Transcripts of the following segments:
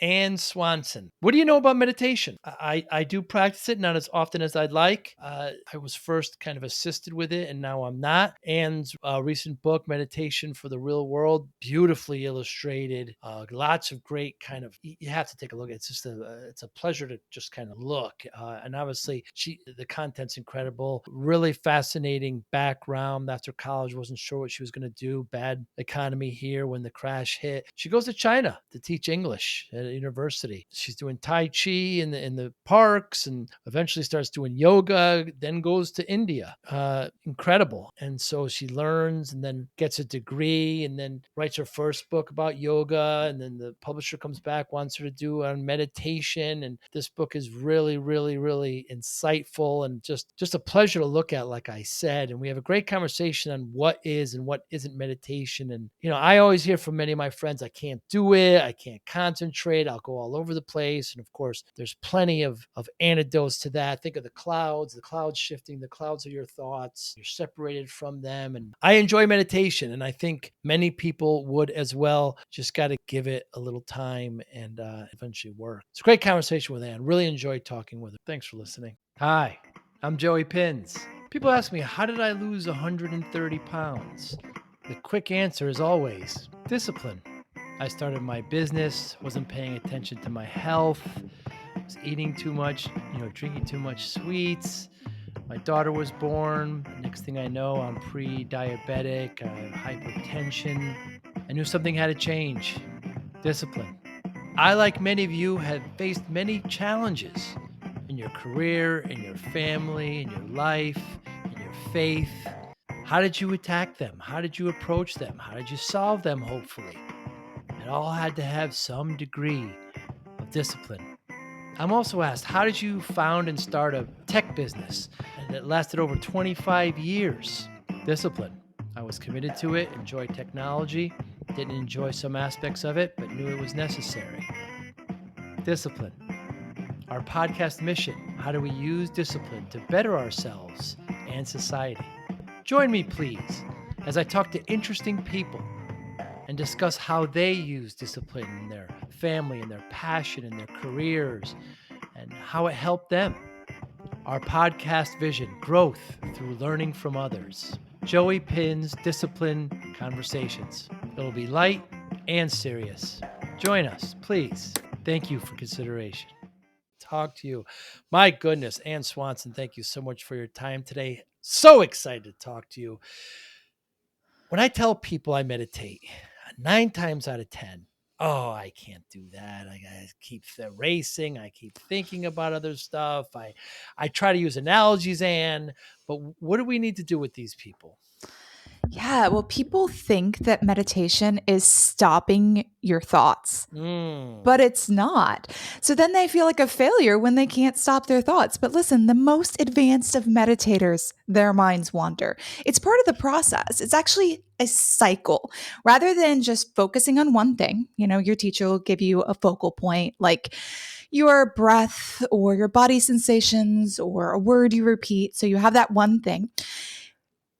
Anne Swanson. What do you know about meditation? I do practice it, not as often as I'd like. I was first kind of assisted with it, and now I'm not. Anne's recent book, Meditation for the Real World, beautifully illustrated. Lots of great kind of, you have to take a look. It's just it's a pleasure to just kind of look. And obviously, the content's incredible. Really fascinating background. After college, wasn't sure what she was going to do. Bad economy here when the crash hit. She goes to China to teach English at a university. She's doing Tai Chi in the parks, and eventually starts doing yoga, then goes to India. Incredible. And so she learns and then gets a degree and then writes her first book about yoga. And then the publisher comes back, wants her to do on meditation. And this book is really, really, really insightful and just a pleasure to look at, like I said. And we have a great conversation on what is and what isn't meditation. And, I always hear from many of my friends, I can't do it. I can't concentrate. I'll go all over the place. And of course, there's plenty of antidotes to that. Think of the clouds shifting. The clouds are your thoughts. You're separated from them. And I enjoy meditation. And I think many people would as well. Just got to give it a little time and eventually work. It's a great conversation with Anne. Really enjoyed talking with her. Thanks for listening. Hi, I'm Joey Pinz. People ask me, how did I lose 130 pounds? The quick answer is always discipline. I started my business, wasn't paying attention to my health, was eating too much, drinking too much sweets. My daughter was born. Next thing I know, I'm pre-diabetic, I have hypertension. I knew something had to change. Discipline. I, like many of you, have faced many challenges in your career, in your family, in your life, in your faith. How did you attack them? How did you approach them? How did you solve them, hopefully? It all had to have some degree of discipline. I'm also asked, how did you found and start a tech business that lasted over 25 years? Discipline. I was committed to it, enjoyed technology, didn't enjoy some aspects of it, but knew it was necessary. Discipline. Our podcast mission, how do we use discipline to better ourselves and society? Join me, please, as I talk to interesting people and discuss how they use discipline in their family and their passion and their careers and how it helped them. Our podcast vision, growth through learning from others. Joey Pinz Discipline Conversations. It'll be light and serious. Join us, please. Thank you for consideration. Talk to you. My goodness, Anne Swanson, thank you so much for your time today. So excited to talk to you. When I tell people I meditate, 9 times out of 10, I can't do that. I keep racing. I keep thinking about other stuff. I try to use analogies, Anne, but what do we need to do with these people? Yeah, well, people think that meditation is stopping your thoughts, but it's not. So then they feel like a failure when they can't stop their thoughts. But listen, the most advanced of meditators, their minds wander. It's part of the process. It's actually a cycle. Rather than just focusing on one thing, your teacher will give you a focal point like your breath or your body sensations or a word you repeat. So you have that one thing.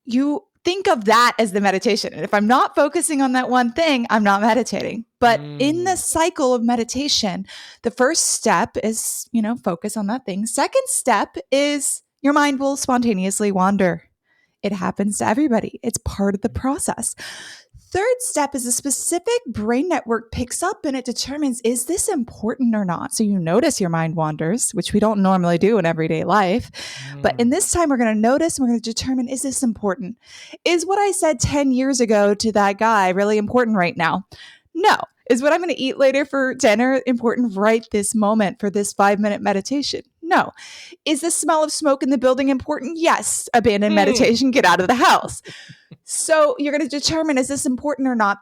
You think of that as the meditation. And if I'm not focusing on that one thing, I'm not meditating. But in the cycle of meditation, the first step is, focus on that thing. Second step is your mind will spontaneously wander. It happens to everybody. It's part of the process. Third step is a specific brain network picks up and it determines, is this important or not? So you notice your mind wanders, which we don't normally do in everyday life. But in this time, we're going to notice and we're going to determine, is this important? Is what I said 10 years ago to that guy really important right now? No. Is what I'm going to eat later for dinner important right this moment for this 5-minute meditation? No. Is the smell of smoke in the building important? Yes. Abandon meditation, get out of the house. So you're going to determine, is this important or not?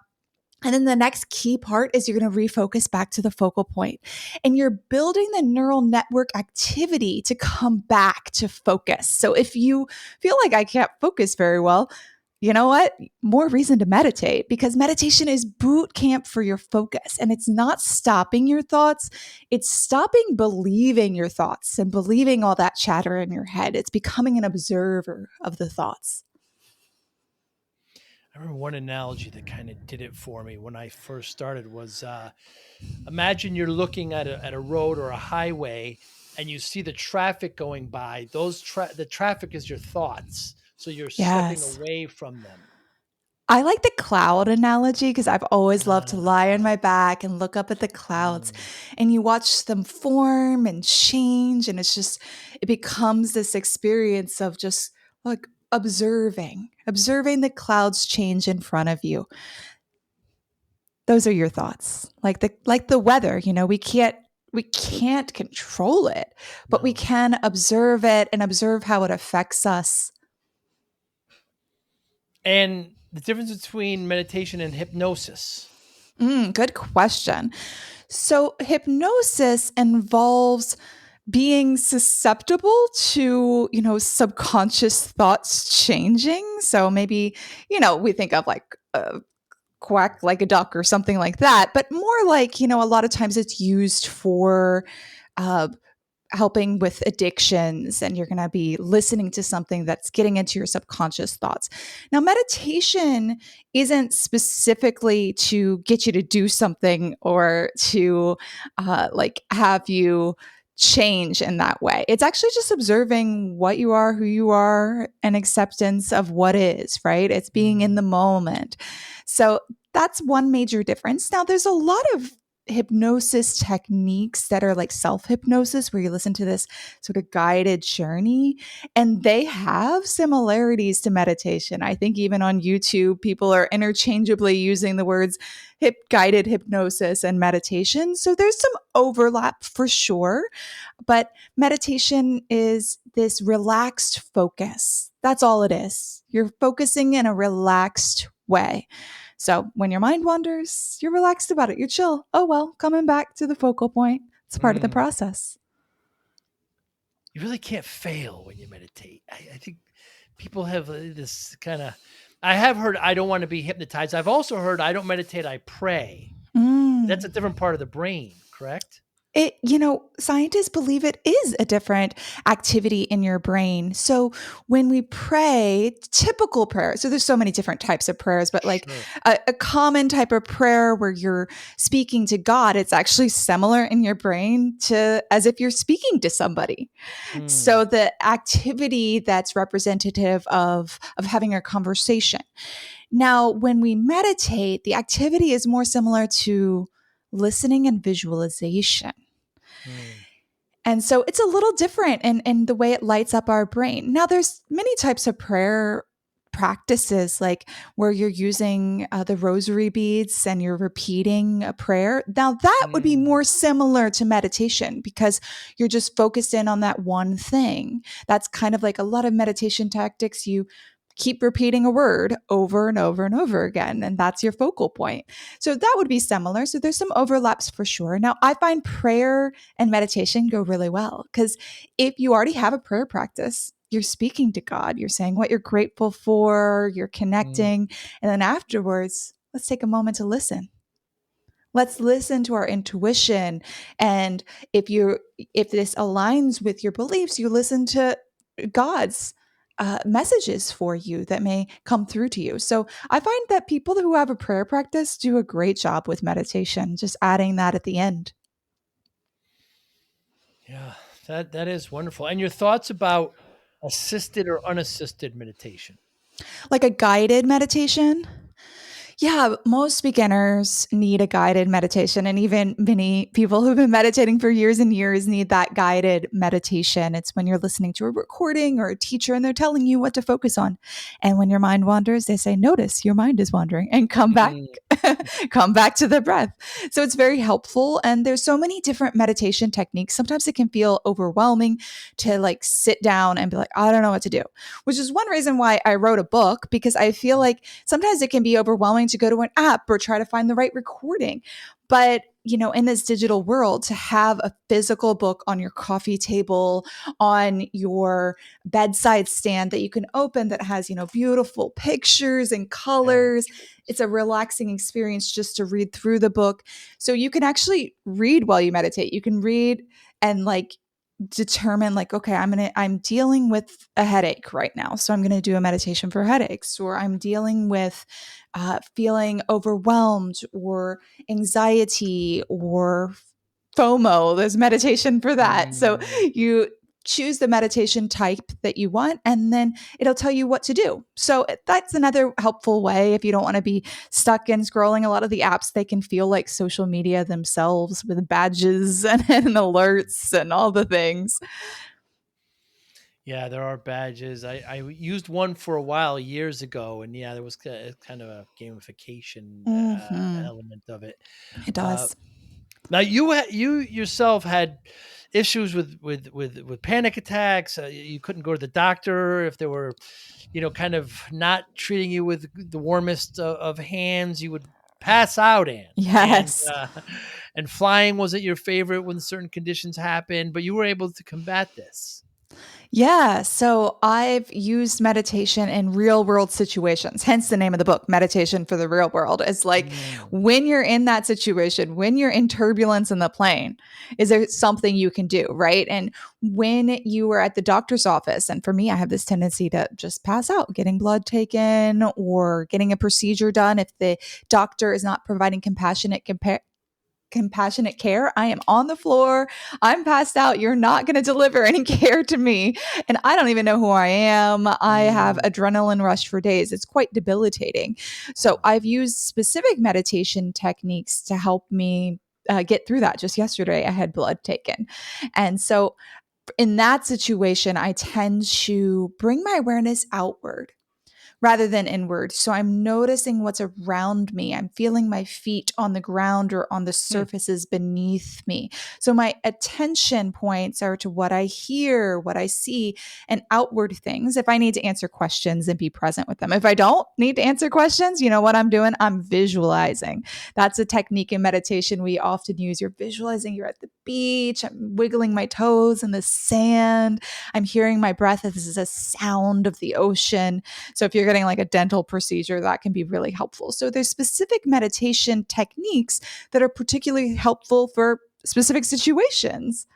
And then the next key part is you're going to refocus back to the focal point. And you're building the neural network activity to come back to focus. So if you feel like I can't focus very well, you know what? More reason to meditate, because meditation is boot camp for your focus. And it's not stopping your thoughts. It's stopping believing your thoughts and believing all that chatter in your head. It's becoming an observer of the thoughts. I remember one analogy that kind of did it for me when I first started was imagine you're looking at a road or a highway and you see the traffic going by. The traffic is your thoughts. So you're stepping Yes. away from them. I like the cloud analogy because I've always loved to Uh, lie on my back and look up at the clouds, mm, and you watch them form and change. And it becomes this experience of just like observing the clouds change in front of you. Those are your thoughts. Like the weather, we can't control it, but we no. can observe it and observe how it affects us. And the difference between meditation and hypnosis. Good question. So, hypnosis involves being susceptible to, subconscious thoughts changing. So, maybe, we think of like quack like a duck or something like that, but more like, a lot of times it's used for uh, helping with addictions, and you're going to be listening to something that's getting into your subconscious thoughts. Now, meditation isn't specifically to get you to do something or to like have you change in that way. It's actually just observing what you are, who you are, and acceptance of what is, right? It's being in Mm, the moment. So that's one major difference. Now, there's a lot of hypnosis techniques that are like self hypnosis, where you listen to this sort of guided journey, and they have similarities to meditation. I think even on YouTube, people are interchangeably using the words guided hypnosis and meditation. So there's some overlap for sure, but meditation is this relaxed focus. That's all it is. You're focusing in a relaxed way. So when your mind wanders, you're relaxed about it. You're chill. Oh, well, coming back to the focal point. It's part of the mm. process. You really can't fail when you meditate. I think people have this kind of. I have heard I don't want to be hypnotized. I've also heard I don't meditate, I pray. That's a Mm. different part of the brain, correct? Scientists believe it is a different activity in your brain. So when we pray, typical prayer, so there's so many different types of prayers, but like Sure. a common type of prayer where you're speaking to God, it's actually similar in your brain to as if you're speaking to somebody. Mm, So the activity that's representative of having a conversation. Now, when we meditate, the activity is more similar to listening and visualization. mm, And so it's a little different in the way it lights up our brain. Now, there's many types of prayer practices, like where you're using the rosary beads and you're repeating a prayer. Now, that would be mm, more similar to meditation because you're just focused in on that one thing. That's kind of like a lot of meditation tactics. You keep repeating a word over and over and over again, and that's your focal point. So that would be similar. So there's some overlaps for sure. Now, I find prayer and meditation go really well because if you already have a prayer practice, you're speaking to God, you're saying what you're grateful for, you're mm, connecting, and then afterwards, let's take a moment to listen. Let's listen to our intuition, and if this aligns with your beliefs, you listen to God's messages for you that may come through to you. So I find that people who have a prayer practice do a great job with meditation, just adding that at the end. yeah, that is wonderful. And your thoughts about assisted or unassisted meditation? Like a guided meditation. Yeah, most beginners need a guided meditation, and even many people who've been meditating for years and years need that guided meditation. It's when you're listening to a recording or a teacher and they're telling you what to focus on. And when your mind wanders, they say, "Notice your mind is wandering and come back." Mm, Come back to the breath. So it's very helpful. And there's so many different meditation techniques. Sometimes it can feel overwhelming to like sit down and be like, I don't know what to do, which is one reason why I wrote a book, because I feel like sometimes it can be overwhelming to go to an app or try to find the right recording. But in this digital world, to have a physical book on your coffee table, on your bedside stand that you can open that has, beautiful pictures and yeah, colors, it's a relaxing experience just to read through the book. So you can actually read while you meditate. You can read and like determine like, okay, I'm dealing with a headache right now, so I'm going to do a meditation for headaches, or I'm dealing with feeling overwhelmed or anxiety or FOMO. There's meditation for that. So Mm. you choose the meditation type that you want, and then it'll tell you what to do. So that's another helpful way if you don't want to be stuck in scrolling. A lot of the apps, they can feel like social media themselves with badges and alerts and all the things. Yeah, there are badges. I used one for a while years ago, and yeah, there was kind of a gamification Hmm. element of it. It Uh, does. Now you yourself had issues with panic attacks. You couldn't go to the doctor if they were, kind of not treating you with the warmest of hands. You would pass out, Anne, and Yes. and flying wasn't your favorite when certain conditions happened, but you were able to combat this. Yeah. So I've used meditation in real world situations, hence the name of the book, Meditation for the Real World. It's like Mm. when you're in that situation, when you're in turbulence in the plane, is there something you can do? Right. And when you are at the doctor's office, and for me, I have this tendency to just pass out, getting blood taken or getting a procedure done. If the doctor is not providing compassionate care, I am on the floor. I'm passed out. You're not going to deliver any care to me. And I don't even know who I am. I have Mm. adrenaline rush for days. It's quite debilitating. So I've used specific meditation techniques to help me get through that. Just yesterday, I had blood taken. And so in that situation, I tend to bring my awareness outward rather than inward. So I'm noticing what's around me. I'm feeling my feet on the ground or on the Hmm. surfaces beneath me. So my attention points are to what I hear, what I see, and outward things. If I need to answer questions and be present with them. If I don't need to answer questions, you know what I'm doing? I'm visualizing. That's a technique in meditation we often use. You're visualizing you're at the beach. I'm wiggling my toes in the sand. I'm hearing my breath. This is a sound of the ocean. So if you're getting like a dental procedure, that can be really helpful. So there's specific meditation techniques that are particularly helpful for specific situations.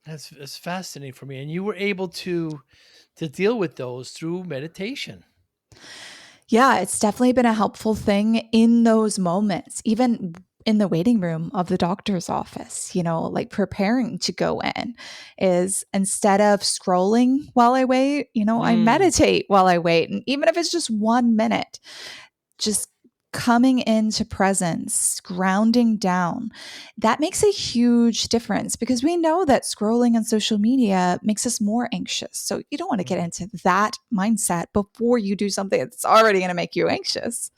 That's fascinating for me, and you were able to deal with those through meditation. Yeah, it's definitely been a helpful thing in those moments, even in the waiting room of the doctor's office, like preparing to go in is instead of scrolling while I wait, I Mm. meditate while I wait. And even if it's just 1 minute, just coming into presence, grounding down, that makes a huge difference because we know that scrolling on social media makes us more anxious. So you don't want to get Mhm. into that mindset before you do something that's already going to make you anxious.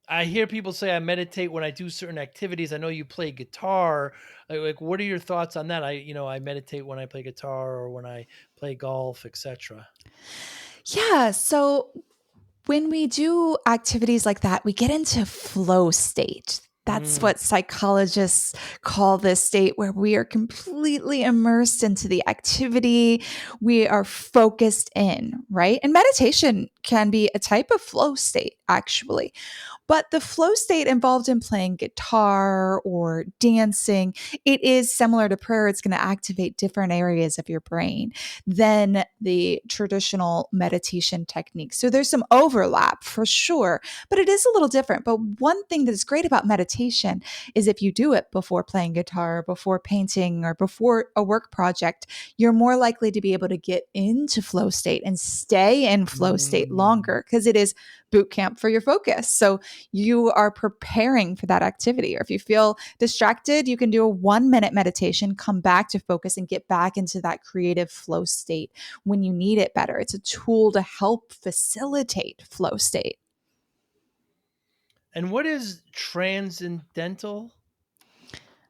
I hear people say I meditate when I do certain activities. I know you play guitar. Like, what are your thoughts on that? I meditate when I play guitar or when I play golf, etc. Yeah. So when we do activities like that, we get into flow state. That's Mm. what psychologists call this state where we are completely immersed into the activity. We are focused in, right? And meditation can be a type of flow state, actually. But the flow state involved in playing guitar or dancing, it is similar to prayer. It's going to activate different areas of your brain than the traditional meditation techniques. So there's some overlap for sure, but it is a little different. But one thing that's great about meditation is if you do it before playing guitar, before painting, or before a work project, you're more likely to be able to get into flow state and stay in flow state Mm. longer because it is boot camp for your focus. So you are preparing for that activity. Or if you feel distracted, you can do a 1 minute meditation, come back to focus, and get back into that creative flow state when you need it better. It's a tool to help facilitate flow state. And what is transcendental?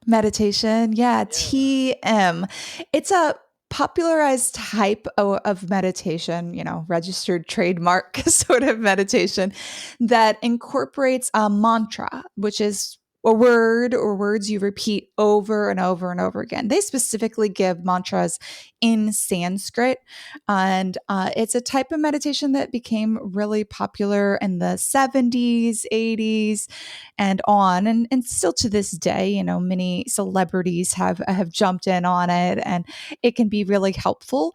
Meditation, yeah, Yeah. TM. It's a popularized type of meditation, registered trademark sort of meditation that incorporates a mantra, which is a word or words you repeat over and over and over again. They specifically give mantras in Sanskrit, and it's a type of meditation that became really popular in the 70s, 80s, and on, and still to this day. Many celebrities have jumped in on it, and it can be really helpful.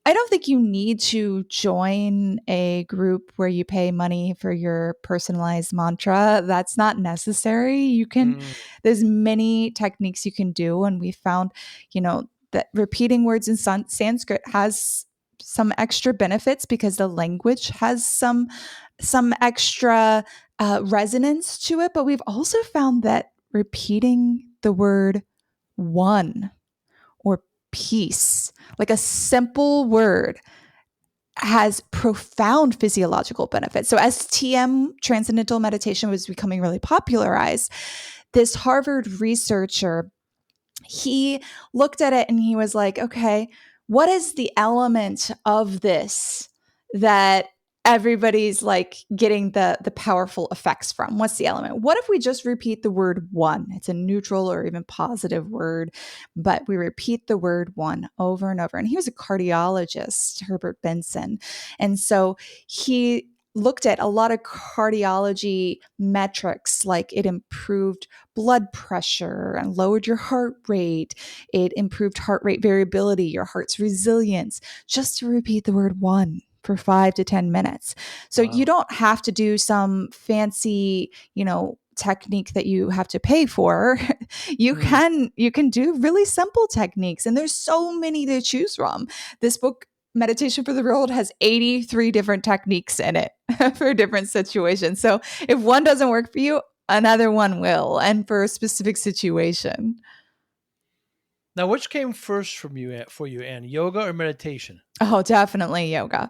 I don't think you need to join a group where you pay money for your personalized mantra. That's not necessary. Mm, There's many techniques you can do. And we found, that repeating words in Sanskrit has some extra benefits because the language has some extra resonance to it. But we've also found that repeating the word one or peace, like a simple word, has profound physiological benefits. So, as TM, transcendental meditation, was becoming really popularized, this Harvard researcher, he looked at it and he was like, okay, what is the element of this that everybody's like getting the powerful effects from? What's the element? What if we just repeat the word one? It's a neutral or even positive word, but we repeat the word one over and over. And he was a cardiologist, Herbert Benson. And so he looked at a lot of cardiology metrics, like it improved blood pressure and lowered your heart rate. It improved heart rate variability, your heart's resilience, just to repeat the word one for 5 to 10 minutes. So you wow. don't have to do some fancy, technique that you have to pay for. you Mm. can you can do really simple techniques, and there's so many to choose from. This book, Meditation for the World, has 83 different techniques in it for different situations. So if one doesn't work for you, another one will, and for a specific situation. Now, which came first for you, Anne? Yoga or meditation? Oh, definitely yoga.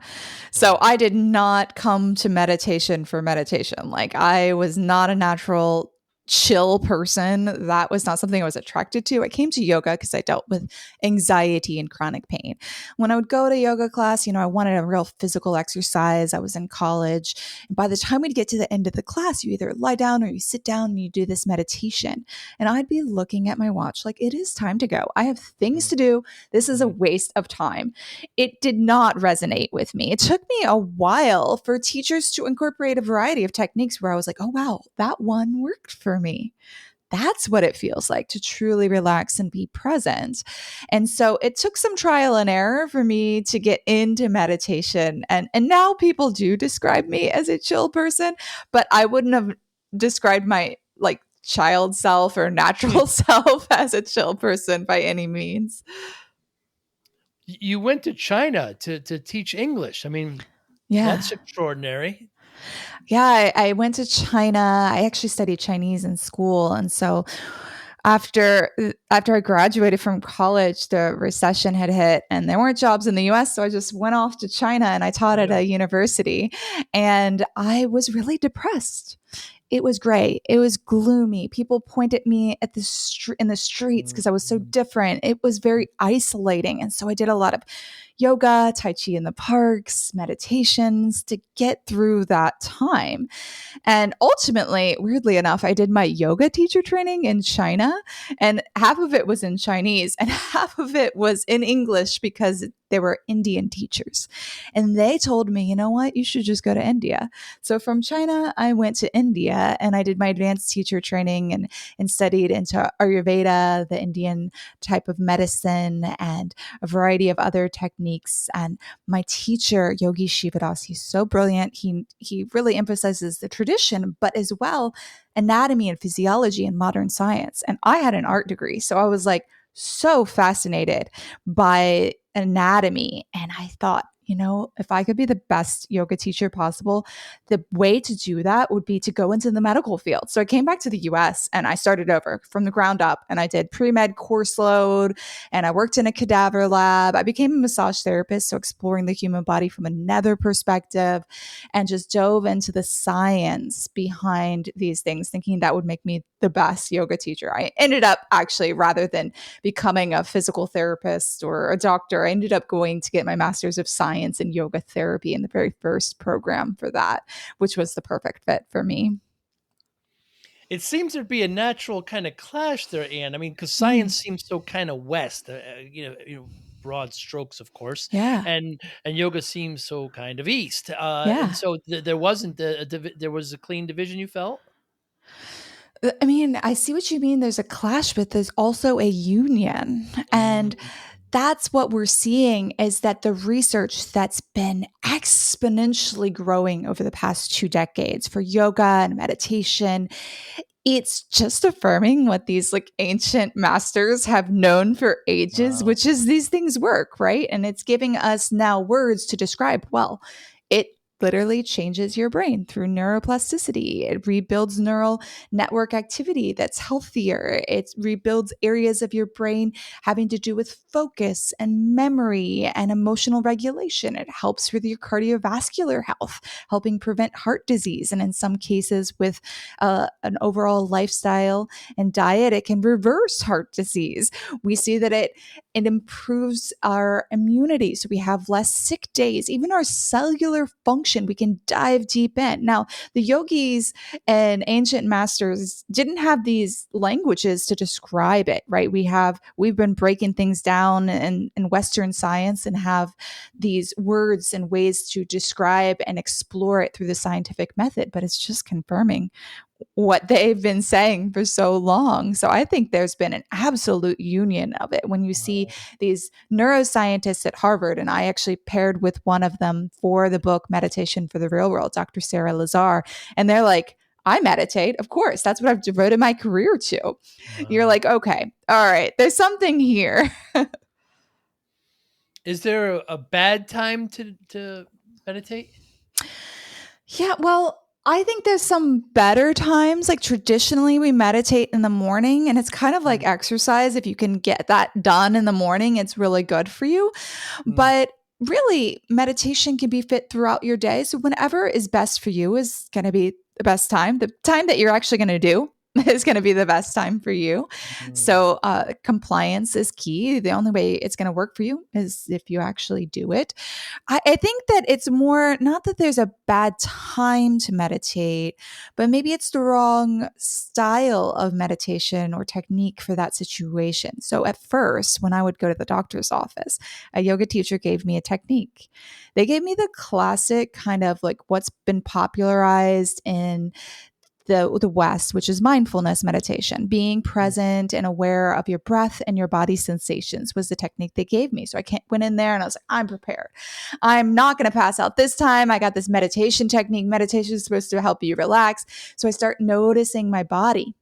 So Yeah. I did not come to meditation for meditation. Like, I was not a natural chill person. That was not something I was attracted to. I came to yoga because I dealt with anxiety and chronic pain. When I would go to yoga class, I wanted a real physical exercise. I was in college. And by the time we'd get to the end of the class, you either lie down or you sit down and you do this meditation. And I'd be looking at my watch like, it is time to go. I have things Mm, to do. This is a mm, waste of time. It did not resonate with me. It took me a while for teachers to incorporate a variety of techniques where I was like, oh, wow, that one worked for me. That's what it feels like to truly relax and be present. And so it took some trial and error for me to get into meditation. And now people do describe me as a chill person, but I wouldn't have described my like child self or mm. natural self as a chill person by any means. You went to China to teach English. I mean, that's Yeah. extraordinary. Yeah, I went to China. I actually studied Chinese in school, and so after I graduated from college, the recession had hit, and there weren't jobs in the U.S. So I just went off to China, and I taught at Yeah. a university, and I was really depressed. It was gray. It was gloomy. People pointed at me at in the streets Mm, because I was so mm, different. It was mm, very isolating, and so I did a lot of yoga, tai chi in the parks, meditations to get through that time. And ultimately, weirdly enough, I did my yoga teacher training in China, and half of it was in Chinese and half of it was in English because they were Indian teachers. And they told me, you know what, you should just go to India. So from China, I went to India and I did my advanced teacher training and studied into Ayurveda, the Indian type of medicine, and a variety of other techniques. And my teacher, Yogi Shivadas, he's so brilliant. He really emphasizes the tradition, but as well anatomy and physiology and modern science. And I had an art degree, so I was like so fascinated by anatomy. And I thought, if I could be the best yoga teacher possible, the way to do that would be to go into the medical field. So I came back to the US and I started over from the ground up, and I did pre med course load, and I worked in a cadaver lab. I became a massage therapist, so exploring the human body from another perspective, and just dove into the science behind these things, thinking that would make me the best yoga teacher. I ended up actually, rather than becoming a physical therapist or a doctor, I ended up going to get my master's of science in yoga therapy in the very first program for that, which was the perfect fit for me. It seems there'd be a natural kind of clash there, Anne. I mean, because Mm, science seems so kind of West, broad strokes, of course, yeah. and yoga seems so kind of East. And Yeah. so there wasn't there was a clean division you felt. I mean, I see what you mean. There's a clash, but there's also a union. And Mm, that's what we're seeing is that the research that's been exponentially growing over the past 2 decades for yoga and meditation, it's just affirming what these like ancient masters have known for ages, wow. which is these things work, right? And it's giving us now words to describe, well, it literally changes your brain through neuroplasticity. It rebuilds neural network activity that's healthier. It rebuilds areas of your brain having to do with focus and memory and emotional regulation. It helps with your cardiovascular health, helping prevent heart disease. And in some cases, with an overall lifestyle and diet, it can reverse heart disease. We see that it improves our immunity. So we have less sick days, even our cellular function. We can dive deep in. Now, the yogis and ancient masters didn't have these languages to describe it, right? We've been breaking things down in Western science and have these words and ways to describe and explore it through the scientific method, but it's just confirming what they've been saying for so long. So I think there's been an absolute union of it. When you see these neuroscientists at Harvard, and I actually paired with one of them for the book Meditation for the Real World, Dr. Sarah Lazar, and they're like, I meditate. Of course, that's what I've devoted my career to. You're Wow. like, okay, all right, there's something here. Is there a bad time to meditate? Yeah, well, I think there's some better times. Like traditionally, we meditate in the morning, and it's kind of like Mm, exercise. If you can get that done in the morning, it's really good for you. mm, But really, meditation can be fit throughout your day. So, whenever is best for you is going to be the best time. The time that you're actually going to do is going to be the best time for you. mm. So, compliance is key. The only way it's going to work for you is if you actually do it. I think that it's more not that there's a bad time to meditate, but maybe it's the wrong style of meditation or technique for that situation. So at first, when I would go to the doctor's office, a yoga teacher gave me a technique. They gave me the classic kind of like what's been popularized in the West, which is mindfulness meditation. Being Mm. present and aware of your breath and your body sensations was the technique they gave me. So went in there and I was like, I'm prepared. I'm not going to pass out this time. I got this meditation technique. Meditation is supposed to help you relax. So I start noticing my body.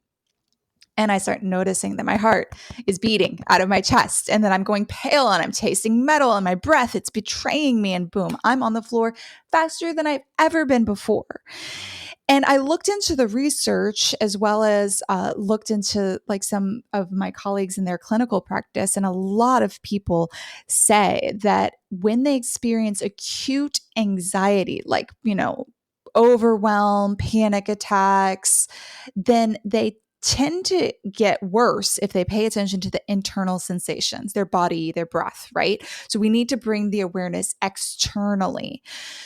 And I start noticing that my heart is beating out of my chest and that I'm going pale and I'm tasting metal and my breath, it's betraying me. And boom, I'm on the floor faster than I've ever been before. Wow. And I looked into the research as well as looked into like some of my colleagues in their clinical practice. And a lot of people say that when they experience acute anxiety, like, overwhelm, panic attacks, then they tend to get worse if they pay attention to the internal sensations, their body, their breath, right? So we need to bring the awareness externally.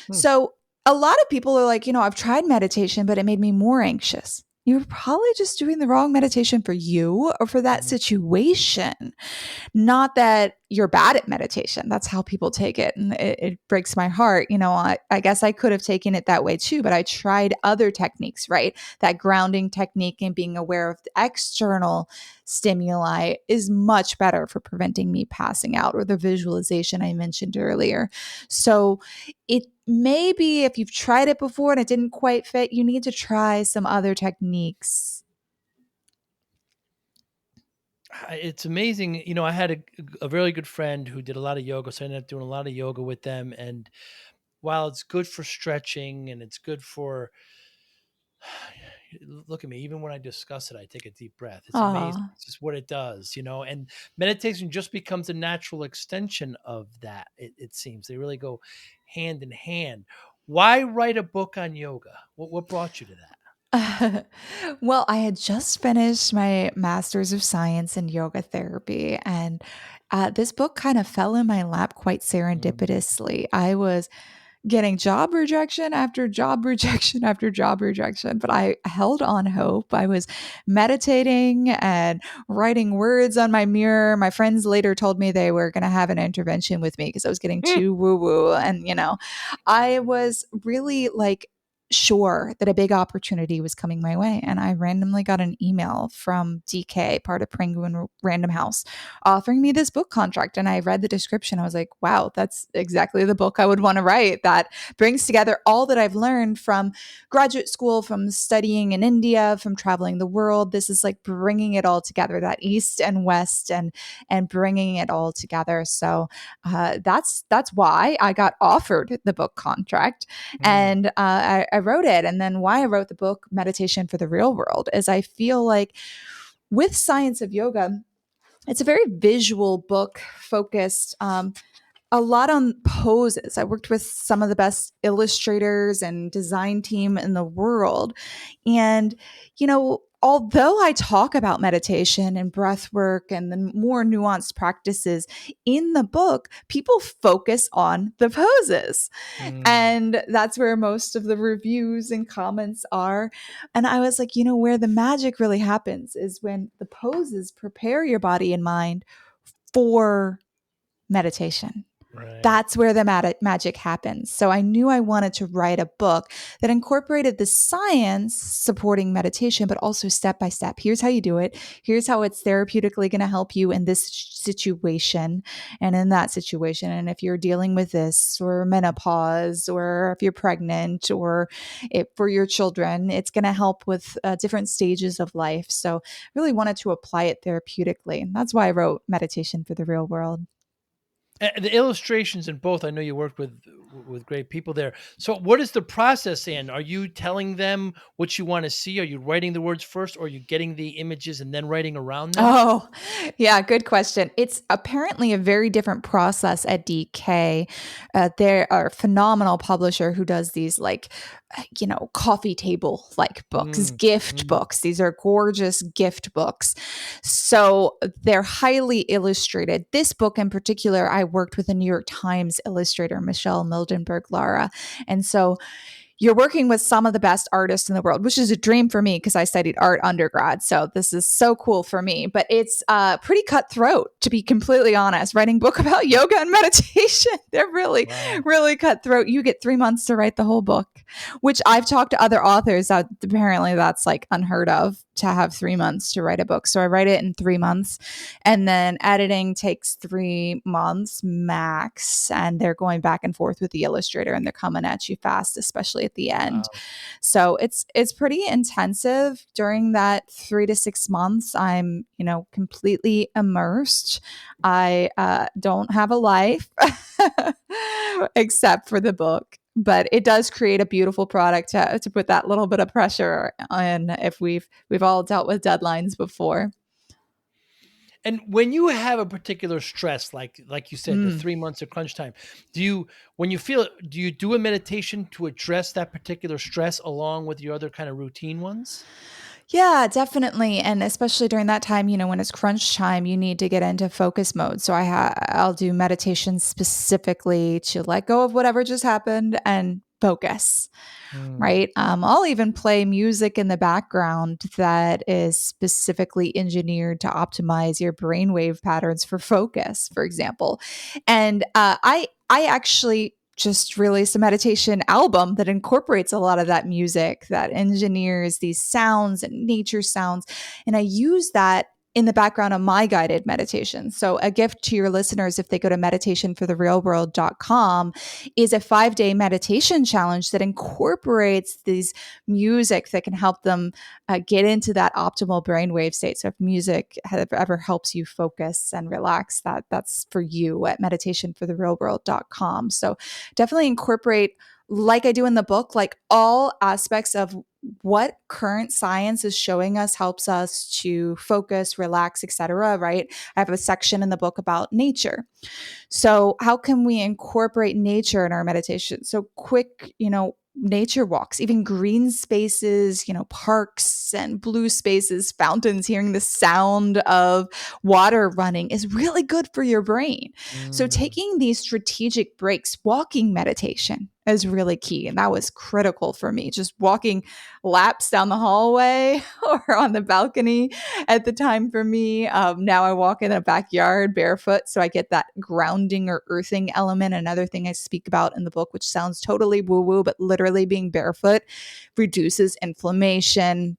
Hmm. So a lot of people are like, I've tried meditation, but it made me more anxious. You're probably just doing the wrong meditation for you or for that Mhm. situation. Not that you're bad at meditation. That's how people take it. And it breaks my heart. I guess I could have taken it that way too, but I tried other techniques, right? That grounding technique and being aware of the external stimuli is much better for preventing me passing out, or the visualization I mentioned earlier. So it may be if you've tried it before and it didn't quite fit, you need to try some other techniques. It's amazing. I had a really good friend who did a lot of yoga, so I ended up doing a lot of yoga with them. And while it's good for stretching and it's good for look at me, even when I discuss it, I take a deep breath. It's amazing. Ah. It's just what it does. And meditation just becomes a natural extension of that. It seems they really go hand in hand. Why write a book on yoga? What brought you to that? Well, I had just finished my master's of science in yoga therapy, and this book kind of fell in my lap quite Mm, serendipitously. I was getting job rejection after job rejection after job rejection. But I held on hope. I was meditating and writing words on my mirror. My friends later told me they were going to have an intervention with me because I was getting Hmm. too woo woo. And, I was really like, sure that a big opportunity was coming my way. And I randomly got an email from DK, part of Penguin Random House, offering me this book contract. And I read the description. I was like, wow, that's exactly the book I would want to write, that brings together all that I've learned from graduate school, from studying in India, from traveling the world. This is like bringing it all together, that East and West, and bringing it all together. So that's why I got offered the book contract, Hmm. and I wrote it. And then why I wrote the book Meditation for the Real World is I feel like with Science of Yoga, it's a very visual book focused, a lot on poses. I worked with some of the best illustrators and design team in the world. And, although I talk about meditation and breath work and the more nuanced practices in the book, people focus on the poses. Hmm. And that's where most of the reviews and comments are. And I was like, where the magic really happens is when the poses prepare your body and mind for meditation. Right. That's where the magic happens. So I knew I wanted to write a book that incorporated the science supporting meditation, but also step by step. Here's how you do it. Here's how it's therapeutically going to help you in this situation and in that situation. And if you're dealing with this or menopause, or if you're pregnant, or if for your children, it's going to help with different stages of life. So I really wanted to apply it therapeutically. And that's why I wrote Meditation for the Real World. The illustrations in both, I know you worked with great people there. So what is the process, Ann? Are you telling them what you want to see? Are you writing the words first, or are you getting the images and then writing around them? Oh, yeah, good question. It's apparently a very different process at DK. They're a phenomenal publisher who does these like, coffee table like books, Mm, gift mm, books. These are gorgeous gift books. So they're highly illustrated. This book in particular, I worked with a New York Times illustrator, Michelle Mildenberg Lara. And so you're working with some of the best artists in the world, which is a dream for me because I studied art undergrad. So this is so cool for me. But it's pretty cutthroat, to be completely honest. Writing a book about yoga and meditation, they're really, wow. really cutthroat. You get 3 months to write the whole book, which I've talked to other authors that apparently that's like unheard of, to have 3 months to write a book. So I write it in 3 months, and then editing takes 3 months max. And they're going back and forth with the illustrator, and they're coming at you fast, especially at the end. Wow. So it's pretty intensive. During that 3 to 6 months, I'm completely immersed. I don't have a life except for the book. But it does create a beautiful product to put that little bit of pressure on, if we've all dealt with deadlines before. And when you have a particular stress, like you said, the Mm. 3 months of crunch time, do you when you feel it, do you do a meditation to address that particular stress along with your other kind of routine ones? Yeah, definitely. And especially during that time, when it's crunch time, you need to get into focus mode. So I'll do meditation specifically to let go of whatever just happened and focus, Mm, right? I'll even play music in the background that is specifically engineered to optimize your brainwave patterns for focus, for example. And I actually just released a meditation album that incorporates a lot of that music, that engineers these sounds and nature sounds. And I use that in the background of my guided meditation. So a gift to your listeners, if they go to meditationfortherealworld.com, is a 5-day meditation challenge that incorporates these music that can help them get into that optimal brainwave state. So if music ever helps you focus and relax, that's for you at meditationfortherealworld.com. So definitely incorporate, like I do in the book, like all aspects of what current science is showing us helps us to focus, relax, etc. Right? I have a section in the book about nature. So, how can we incorporate nature in our meditation? So, quick, nature walks, even green spaces, parks and blue spaces, fountains, hearing the sound of water running is really good for your brain. So, mm, taking these strategic breaks, walking meditation, is really key. And that was critical for me. Just walking laps down the hallway or on the balcony at the time for me. Now I walk in a backyard barefoot. So I get that grounding or earthing element. Another thing I speak about in the book, which sounds totally woo woo, but literally being barefoot reduces inflammation,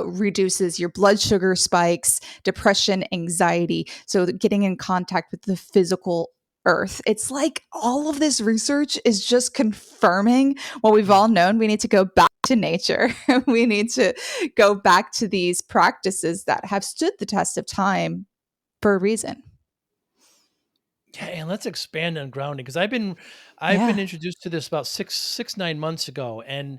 reduces your blood sugar spikes, depression, anxiety. So getting in contact with the physical earth. It's like all of this research is just confirming what we've all known. We need to go back to nature. We need to go back to these practices that have stood the test of time for a reason. Yeah, and let's expand on grounding because I've been Yeah. introduced to this about 9 months ago, and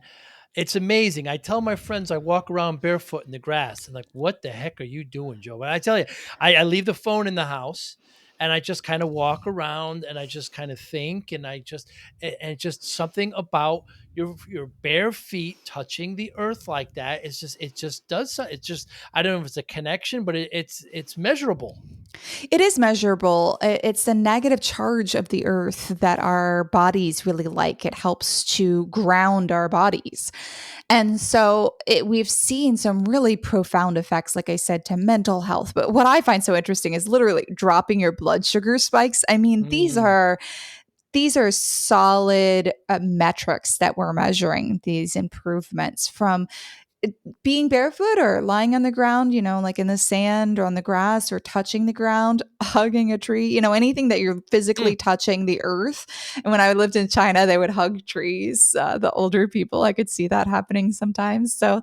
it's amazing. I tell my friends I walk around barefoot in the grass and like, what the heck are you doing, Joe? But I tell you, I leave the phone in the house and I just kind of walk around and I just kind of think and and just something about your bare feet touching the earth like that. It just does it just I don't know if it's a connection, but it's measurable. It is measurable. It's the negative charge of the earth that our bodies really like. It helps to ground our bodies. And so we've seen some really profound effects, like I said, to mental health. But what I find so interesting is literally dropping your blood sugar spikes. I mean, Mm. these are solid metrics that we're measuring these improvements from being barefoot or lying on the ground, like in the sand or on the grass or touching the ground, hugging a tree, anything that you're Mm. physically touching the earth. And when I lived in China, they would hug trees. The older people, I could see that happening sometimes. So,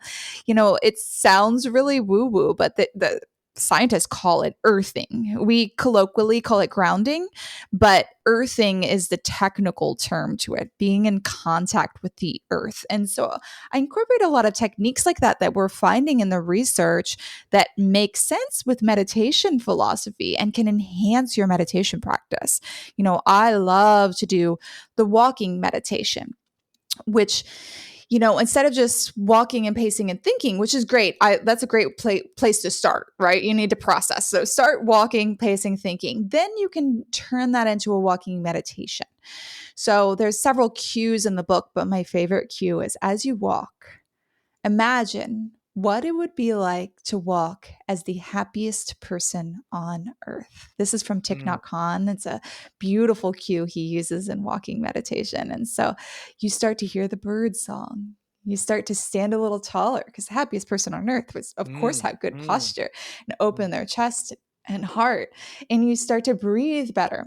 it sounds really woo woo, but the scientists call it earthing. We colloquially call it grounding, but earthing is the technical term to it, being in contact with the earth. And so I incorporate a lot of techniques like that we're finding in the research that make sense with meditation philosophy and can enhance your meditation practice. I love to do the walking meditation, which instead of just walking and pacing and thinking, which is great, that's a great place to start, right? You need to process. So start walking, pacing, thinking. Then you can turn that into a walking meditation. So there's several cues in the book, but my favorite cue is as you walk, imagine what it would be like to walk as the happiest person on earth. This is from Thich Mm. Nhat Hanh. It's a beautiful cue he uses in walking meditation. And so you start to hear the bird song. You start to stand a little taller because the happiest person on earth was, of course, Mm. have good Mm. posture and open Mm. their chest and heart. And you start to breathe better.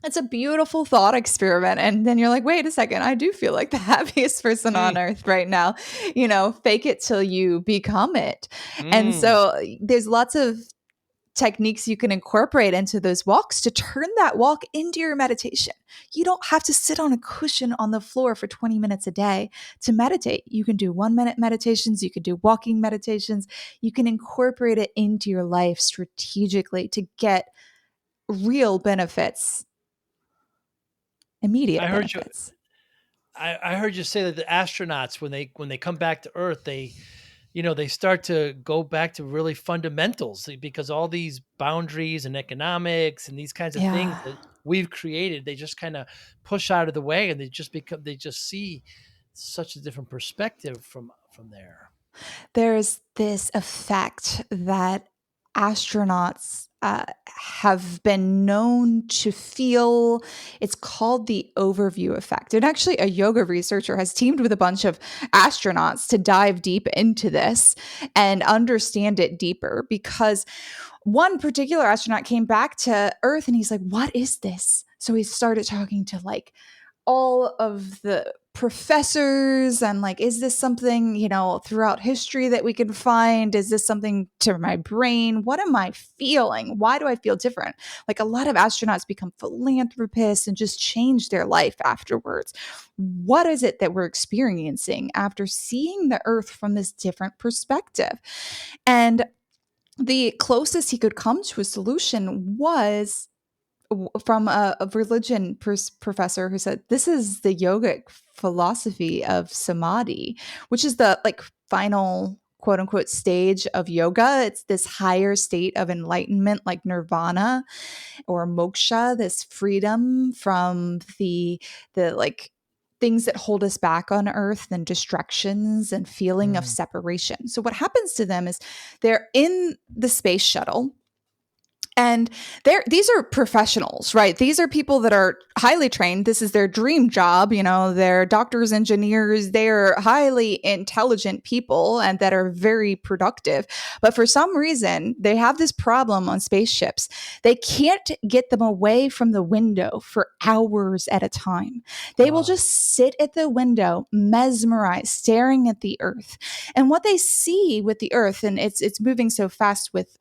It's a beautiful thought experiment. And then you're like, wait a second, I do feel like the happiest person on Mm. earth right now. Fake it till you become it. And Mm. so there's lots of techniques you can incorporate into those walks to turn that walk into your meditation. You don't have to sit on a cushion on the floor for 20 minutes a day to meditate. You can do 1 minute meditations, you can do walking meditations, you can incorporate it into your life strategically to get real benefits, I immediate heard you. benefits. I heard you say that the astronauts when they come back to Earth, they start to go back to really fundamentals because all these boundaries and economics and these kinds of things Yeah. that we've created, they just kind of push out of the way and they just see such a different perspective from there. There's this effect that astronauts have been known to feel. It's called the overview effect. And actually, a yoga researcher has teamed with a bunch of astronauts to dive deep into this and understand it deeper because one particular astronaut came back to Earth and he's like, what is this? So he started talking to all of the professors and is this something throughout history that we can find? Is this something to my brain? What am I feeling? Why do I feel different? A lot of astronauts become philanthropists and just change their life afterwards. What is it that we're experiencing after seeing the earth from this different perspective? And the closest he could come to a solution was from a religion professor who said this is the yogic philosophy of samadhi, which is the final quote unquote stage of yoga. It's this higher state of enlightenment, like nirvana or moksha, this freedom from the things that hold us back on earth than distractions and feeling of Mm. separation. So what happens to them is they're in the space shuttle, and these are professionals, right? These are people that are highly trained. This is their dream job. They're doctors, engineers. They're highly intelligent people and that are very productive. But for some reason, they have this problem on spaceships. They can't get them away from the window for hours at a time. They will Wow. just sit at the window, mesmerized, staring at the Earth. And what they see with the Earth, and it's moving so fast with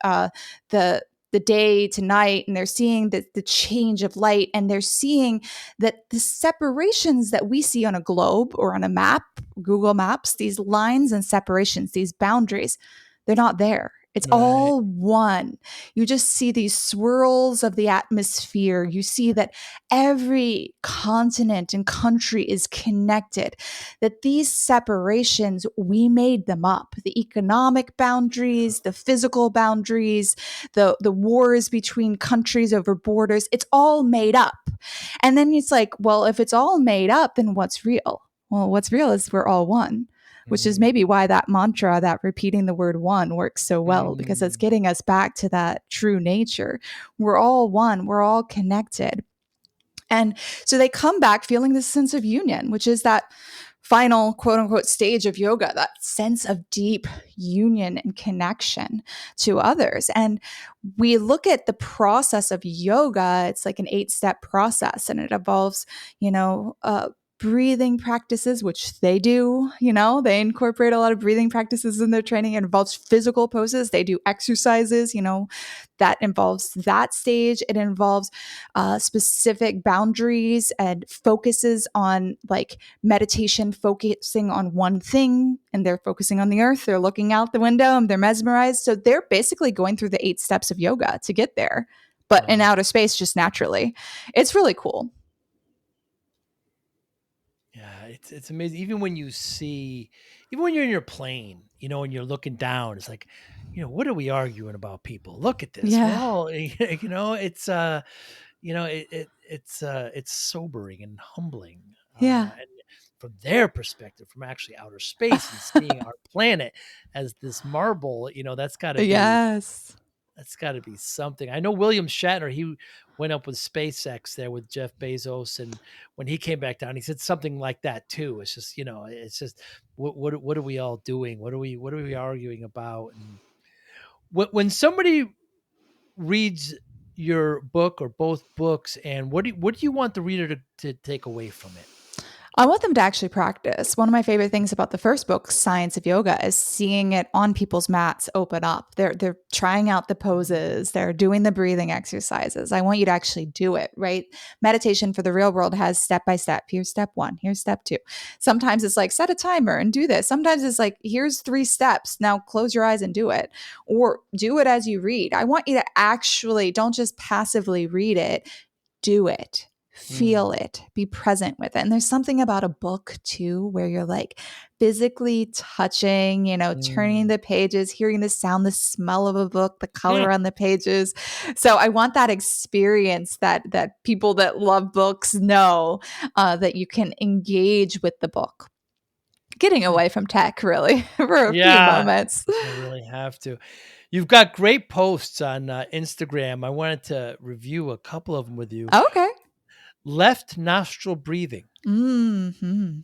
the day to night, and they're seeing the change of light, and they're seeing that the separations that we see on a globe or on a map, Google Maps, these lines and separations, these boundaries, they're not there. It's Right. all one. You just see these swirls of the atmosphere. You see that every continent and country is connected, that these separations, we made them up. The economic boundaries, the physical boundaries, the wars between countries over borders, it's all made up. And then it's like, well, if it's all made up, then what's real? Well, what's real is we're all one, which is Mm. maybe why that mantra, that repeating the word one, works so well, because it's Mm. getting us back to that true nature. We're all one, we're all connected. And so they come back feeling this sense of union, which is that final quote unquote stage of yoga, that sense of deep union and connection to others. And we look at the process of yoga, it's like an 8-step process, and it involves, breathing practices, which they do, they incorporate a lot of breathing practices in their training. It involves physical poses. They do exercises, that involves that stage. It involves specific boundaries and focuses on like meditation, focusing on one thing, and they're focusing on the earth. They're looking out the window and they're mesmerized. So they're basically going through the 8 steps of yoga to get there, but in Wow. outer space, just naturally. It's really cool. Yeah, it's amazing. Even when you're in your plane, and you're looking down, it's like, what are we arguing about, people? Look at this. We're Yeah. all, it's it's sobering and humbling. Yeah. And from their perspective, from actually outer space and seeing our planet as this marble, Yes. that's got to be something. I know William Shatner, he went up with SpaceX there with Jeff Bezos, and when he came back down, he said something like that too. It's just, it's just what are we all doing? What are we arguing about? And when somebody reads your book or both books, and what do you want the reader to take away from it? I want them to actually practice. One of my favorite things about the first book, Science of Yoga, is seeing it on people's mats open up. They're trying out the poses, they're doing the breathing exercises. I want you to actually do it, right? Meditation for the real world has step by step. Here's step 1, here's step 2. Sometimes it's like set a timer and do this. Sometimes it's like here's 3 steps. Now close your eyes and do it, or do it as you read. I want you to actually don't just passively read it, do it, feel Mm, it, be present with it. And there's something about a book too, where you're like physically touching, turning mm, the pages, hearing the sound, the smell of a book, the mm. color on the pages. So I want that experience that people that love books know, that you can engage with the book. Getting away from tech, really, for a few Yeah, moments. I really have to. You've got great posts on Instagram. I wanted to review a couple of them with you. Okay. Left nostril breathing. Hmm.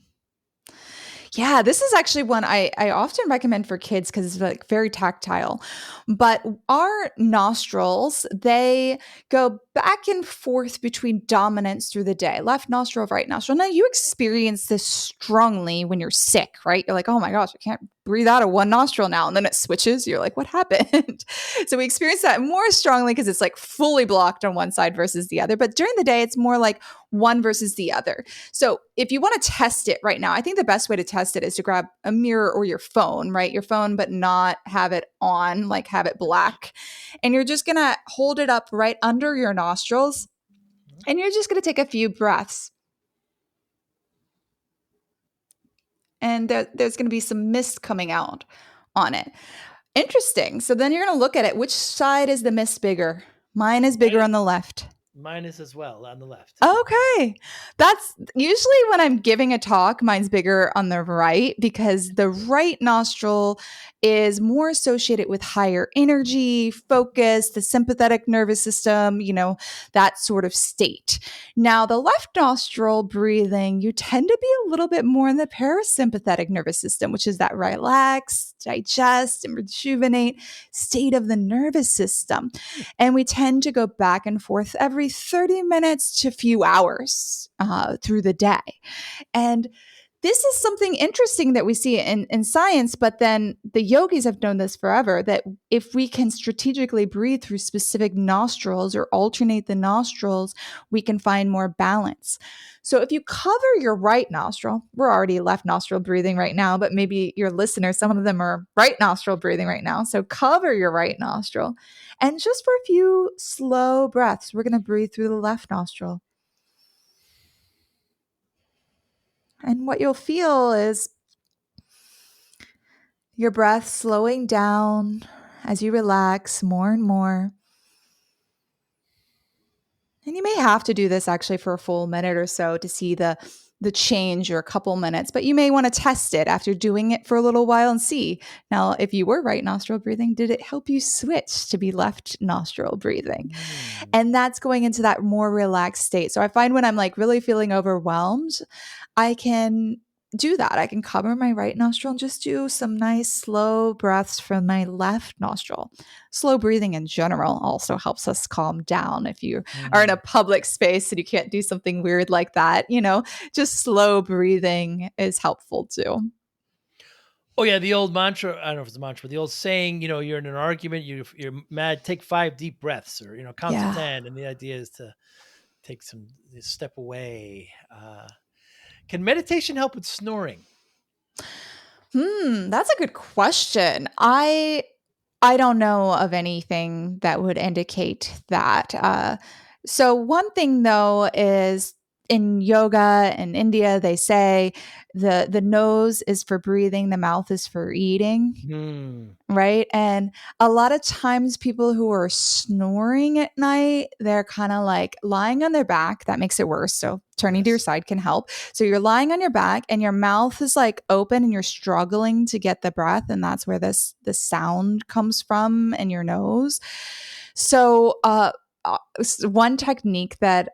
Yeah, this is actually one I often recommend for kids because it's like very tactile. But our nostrils, they go back and forth between dominance through the day, left nostril, right nostril. Now, you experience this strongly when you're sick, right? You're like, oh my gosh, I can't breathe out of one nostril now. And then it switches. You're like, what happened? So we experience that more strongly because it's like fully blocked on one side versus the other. But during the day, it's more like one versus the other. So if you want to test it right now, I think the best way to test it is to grab a mirror or your phone, right? Your phone, but not have it on, like have it black. And you're just going to hold it up right under your nostrils. And you're just going to take a few breaths. And there's going to be some mist coming out on it. Interesting. So then you're going to look at it. Which side is the mist bigger? Mine is bigger on the left. Mine is as well on the left. Okay. That's usually when I'm giving a talk, mine's bigger on the right because the right nostril is more associated with higher energy, focus, the sympathetic nervous system, that sort of state. Now, the left nostril breathing, you tend to be a little bit more in the parasympathetic nervous system, which is that relax, digest, and rejuvenate state of the nervous system. And we tend to go back and forth every 30 minutes to a few hours through the day. And this is something interesting that we see in science, but then the yogis have known this forever, that if we can strategically breathe through specific nostrils or alternate the nostrils, we can find more balance. So if you cover your right nostril, we're already left nostril breathing right now, but maybe your listeners, some of them are right nostril breathing right now. So cover your right nostril. And just for a few slow breaths, we're going to breathe through the left nostril. And what you'll feel is your breath slowing down as you relax more and more. And you may have to do this actually for a full minute or so to see the change, or a couple minutes, but you may want to test it after doing it for a little while and see. Now, if you were right nostril breathing, did it help you switch to be left nostril breathing? Mm. And that's going into that more relaxed state. So I find when I'm like really feeling overwhelmed, I can do that. I can cover my right nostril and just do some nice slow breaths from my left nostril. Slow breathing in general also helps us calm down. If you are in a Mm. public space and you can't do something weird like that, just slow breathing is helpful too. Oh yeah, the old mantra. I don't know if it's a mantra, but the old saying. You're in an argument. You're mad. Take 5 deep breaths, or count to Yeah. 10. And the idea is to take some step away. Can meditation help with snoring? That's a good question. I don't know of anything that would indicate that. So one thing though is in yoga in India, they say the nose is for breathing, the mouth is for eating. Hmm. Right. And a lot of times, people who are snoring at night, they're kind of like lying on their back. That makes it worse. So, turning to your Yes. side can help. So, you're lying on your back and your mouth is like open and you're struggling to get the breath. And that's where the sound comes from in your nose. So, one technique that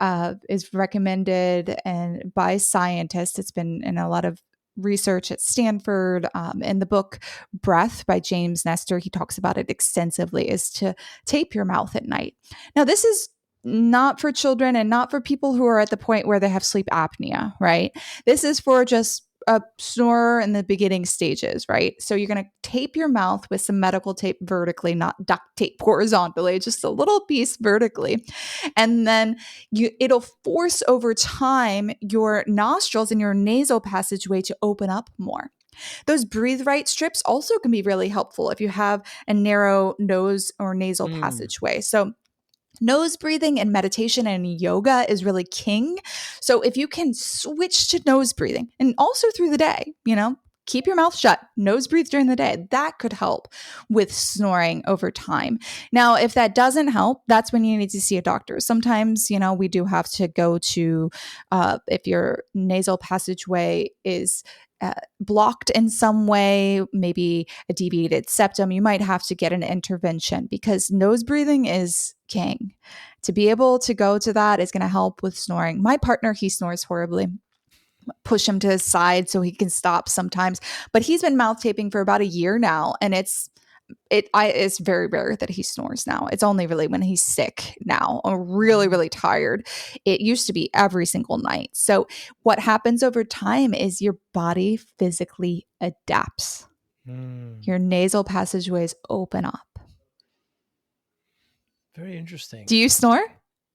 is recommended and by scientists, it's been in a lot of research at Stanford. In the book Breath by James Nestor, he talks about it extensively, is to tape your mouth at night. Now, this is not for children and not for people who are at the point where they have sleep apnea, right? This is for just a snorer in the beginning stages, right? So you're going to tape your mouth with some medical tape vertically, not duct tape horizontally, just a little piece vertically. And then it'll force over time your nostrils and your nasal passageway to open up more. Those breathe right strips also can be really helpful if you have a narrow nose or nasal Mm. passageway. So nose breathing and meditation and yoga is really king. So if you can switch to nose breathing and also through the day, keep your mouth shut, nose breathe during the day, that could help with snoring over time. Now, if that doesn't help, that's when you need to see a doctor. Sometimes, we do have to go to, if your nasal passageway is blocked in some way, maybe a deviated septum, you might have to get an intervention because nose breathing is king. To be able to go to that is going to help with snoring. My partner, he snores horribly. Push him to his side so he can stop sometimes, but he's been mouth taping for about a year now, and it's very rare that he snores now. It's only really when he's sick now or really, really tired. It used to be every single night. So what happens over time is your body physically adapts. Mm. Your nasal passageways open up. Very interesting. Do you snore?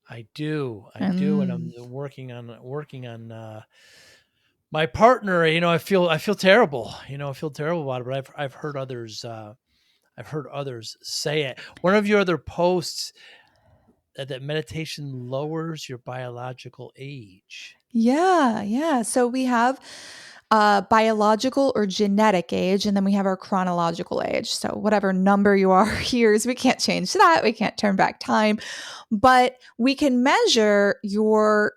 I do. I do, and I'm Mm. working on my partner. I feel terrible. I feel terrible about it, but I've heard others. I've heard others say it. One of your other posts that meditation lowers your biological age. Yeah, yeah. So we have biological or genetic age, and then we have our chronological age. So whatever number you are years, we can't change that. We can't turn back time, but we can measure your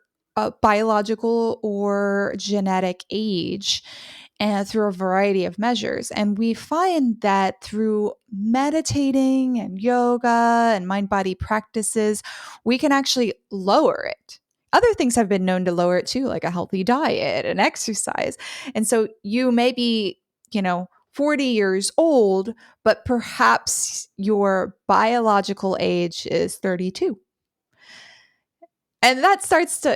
biological or genetic age and through a variety of measures. And we find that through meditating and yoga and mind body practices, we can actually lower it. Other things have been known to lower it too, like a healthy diet and exercise. And so you may be, 40 years old, but perhaps your biological age is 32. And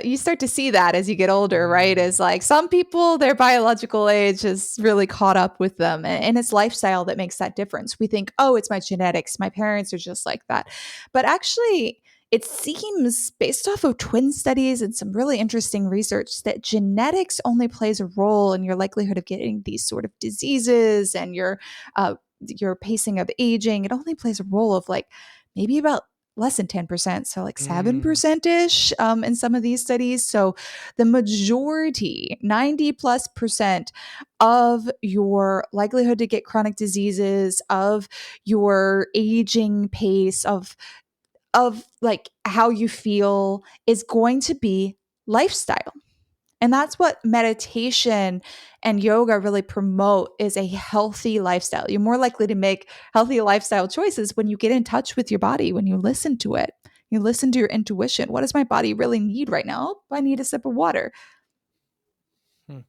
you start to see that as you get older, right? Mm. Is like some people, their biological age is really caught up with them. And it's lifestyle that makes that difference. We think, oh, it's my genetics. My parents are just like that. But actually, it seems based off of twin studies and some really interesting research that genetics only plays a role in your likelihood of getting these sort of diseases and your pacing of aging. It only plays a role of like maybe about less than 10%, so like Mm. 7% ish in some of these studies. So the majority, 90 plus percent of your likelihood to get chronic diseases, of your aging pace, of like how you feel is going to be lifestyle. And that's what meditation and yoga really promote is a healthy lifestyle. You're more likely to make healthy lifestyle choices when you get in touch with your body, when you listen to it. You listen to your intuition. What does my body really need right now? Oh, I need a sip of water. Hmm.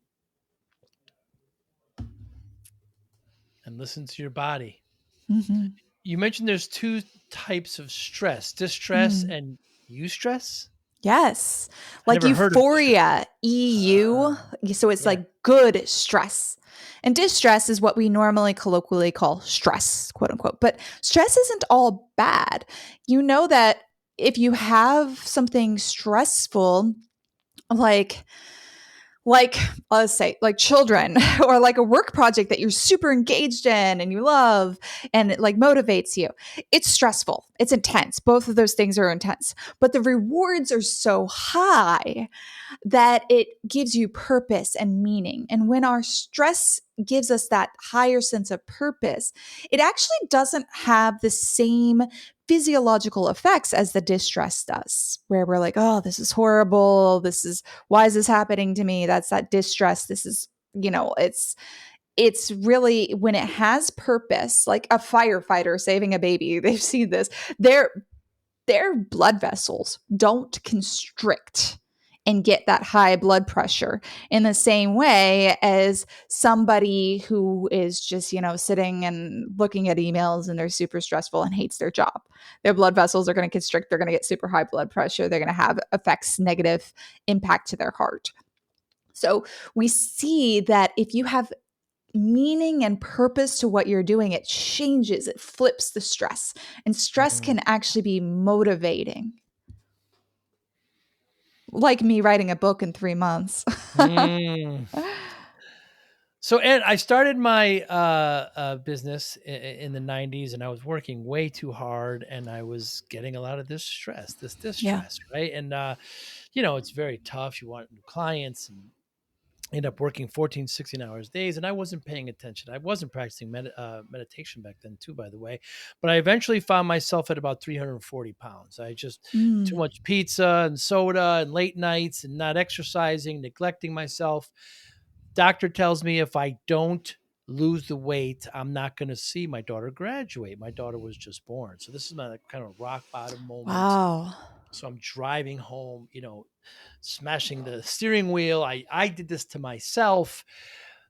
And listen to your body. Mm-hmm. You mentioned there's two types of stress, distress Mm. and eustress. Yes. I Like never heard of distress. euphoria, EU. Ah, So it's yeah. like good stress. And distress is what we normally colloquially call stress, quote unquote. But stress isn't all bad. You know that if you have something stressful, like like let's say like children or like a work project that you're super engaged in and you love and it like motivates you, it's stressful, it's intense, both of those things are intense, but the rewards are so high that it gives you purpose and meaning. And when our stress gives us that higher sense of purpose, it actually doesn't have the same physiological effects as the distress does, where we're like, oh, this is horrible. Why is this happening to me? That's that distress. This is, it's really when it has purpose, like a firefighter saving a baby. They've seen this. Their blood vessels don't constrict and get that high blood pressure in the same way as somebody who is just, sitting and looking at emails and they're super stressful and hates their job. Their blood vessels are going to constrict. They're going to get super high blood pressure. They're going to have effects, negative impact to their heart. So we see that if you have meaning and purpose to what you're doing, it changes, it flips the stress. And stress Mm. can actually be motivating. Like me writing a book in 3 months. Mm. So, Ed, I started my business in the '90s, and I was working way too hard, and I was getting a lot of this stress, this Yeah. distress, right? And it's very tough. You want new clients, and end up working 14, 16 hours days, and I wasn't paying attention. I wasn't practicing meditation back then too, by the way, but I eventually found myself at about 340 pounds. I just too Mm. much pizza and soda and late nights and not exercising, neglecting myself. Doctor tells me if I don't lose the weight, I'm not going to see my daughter graduate. My daughter was just born. So this is my kind of rock bottom moment. Wow. So I'm driving home, smashing the steering wheel. I did this to myself.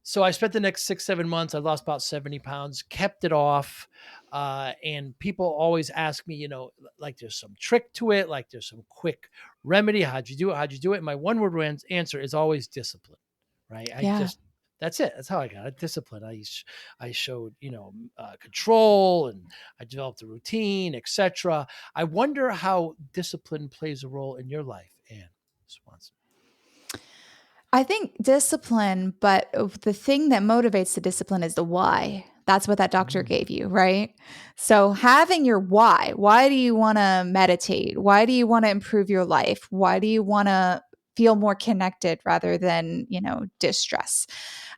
So I spent the next 6, 7 months. I lost about 70 pounds, kept it off. And people always ask me, like there's some trick to it, like there's some quick remedy. How'd you do it? How'd you do it? And my one word answer is always discipline, right? Yeah. That's it. That's how I got it. Discipline. I showed, control, and I developed a routine, etc. I wonder how discipline plays a role in your life, Anne Swanson. I think discipline, but the thing that motivates the discipline is the why. That's what that doctor Mm. gave you, right? So having your why do you want to meditate? Why do you want to improve your life? Why do you want to feel more connected rather than, distress.